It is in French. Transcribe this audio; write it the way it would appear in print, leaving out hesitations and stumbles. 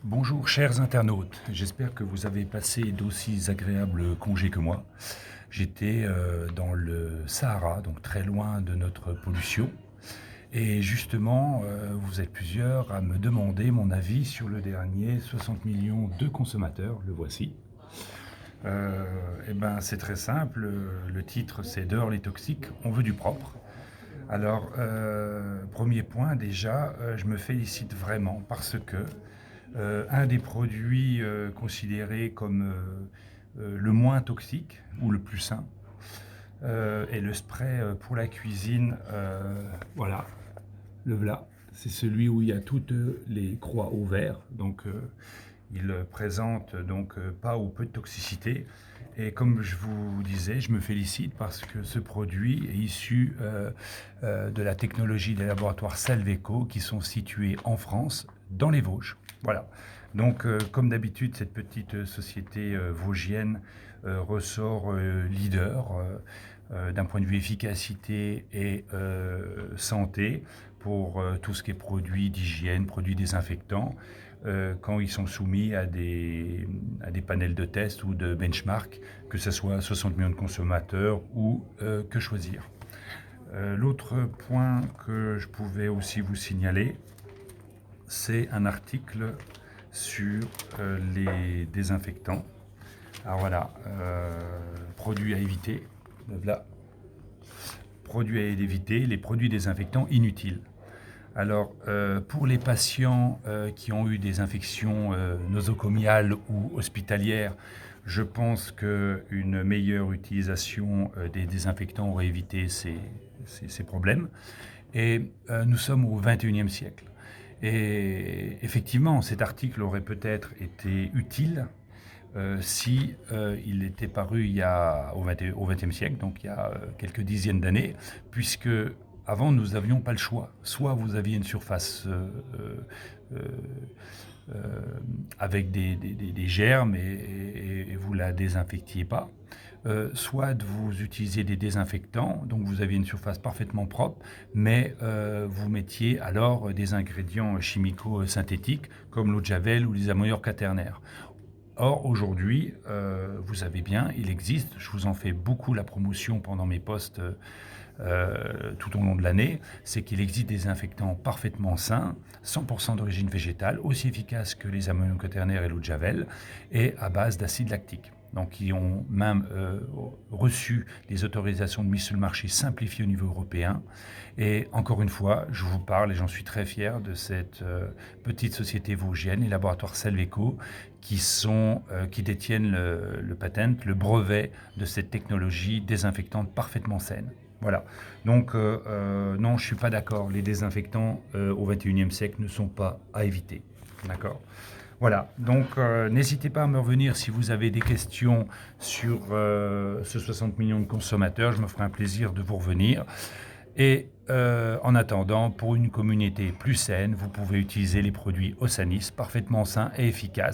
Bonjour chers internautes, j'espère que vous avez passé d'aussi agréables congés que moi. J'étais dans le Sahara, donc très loin de notre pollution. Et justement, vous êtes plusieurs à me demander mon avis sur le dernier 60 millions de consommateurs, le voici. C'est très simple, le titre c'est Dehors les toxiques, on veut du propre. Alors, premier point déjà, je me félicite vraiment parce que un des produits considérés comme le moins toxique ou le plus sain est le spray pour la cuisine. Voilà, le voilà. C'est celui où il y a toutes les croix au vert. Donc, il présente donc pas ou peu de toxicité. Et comme je vous disais, je me félicite parce que ce produit est issu de la technologie des laboratoires Salveco qui sont situés en France, dans les Vosges. Voilà. Donc, comme d'habitude, cette petite société vosgienne ressort leader d'un point de vue efficacité et santé pour tout ce qui est produits d'hygiène, produits désinfectants, quand ils sont soumis à des panels de test ou de benchmark, que ce soit 60 millions de consommateurs ou que choisir. L'autre point que je pouvais aussi vous signaler, c'est un article sur les désinfectants. Alors voilà, produits à éviter. Voilà. Produits à éviter, les produits désinfectants inutiles. Alors, pour les patients qui ont eu des infections nosocomiales ou hospitalières, je pense qu'une meilleure utilisation des désinfectants aurait évité ces problèmes. Et nous sommes au XXIe siècle. Et effectivement, cet article aurait peut-être été utile si il était paru au XXe siècle, donc il y a quelques dizaines d'années, puisque avant nous n'avions pas le choix. Soit vous aviez une surface euh, euh, avec des germes et vous la désinfectiez pas. Soit vous utilisiez des désinfectants, donc vous aviez une surface parfaitement propre, mais vous mettiez alors des ingrédients chimico-synthétiques comme l'eau de Javel ou les ammoniacs quaternaires. Or, aujourd'hui, vous savez bien, il existe, je vous en fais beaucoup la promotion pendant mes posts tout au long de l'année, c'est qu'il existe des désinfectants parfaitement sains, 100% d'origine végétale, aussi efficaces que les ammoniacs quaternaires et l'eau de Javel, et à base d'acide lactique. Donc, ils ont même reçu des autorisations de mise sur le marché simplifiées au niveau européen. Et encore une fois, je vous parle, et j'en suis très fier, de cette petite société vosgienne, les laboratoires Salveco, qui détiennent le patent, le brevet de cette technologie désinfectante parfaitement saine. Voilà. Donc, non, je ne suis pas d'accord. Les désinfectants au XXIe siècle ne sont pas à éviter. D'accord. Voilà. Donc, n'hésitez pas à me revenir si vous avez des questions sur ce 60 millions de consommateurs. Je me ferai un plaisir de vous revenir. Et en attendant, pour une communauté plus saine, vous pouvez utiliser les produits Osanis, parfaitement sains et efficaces.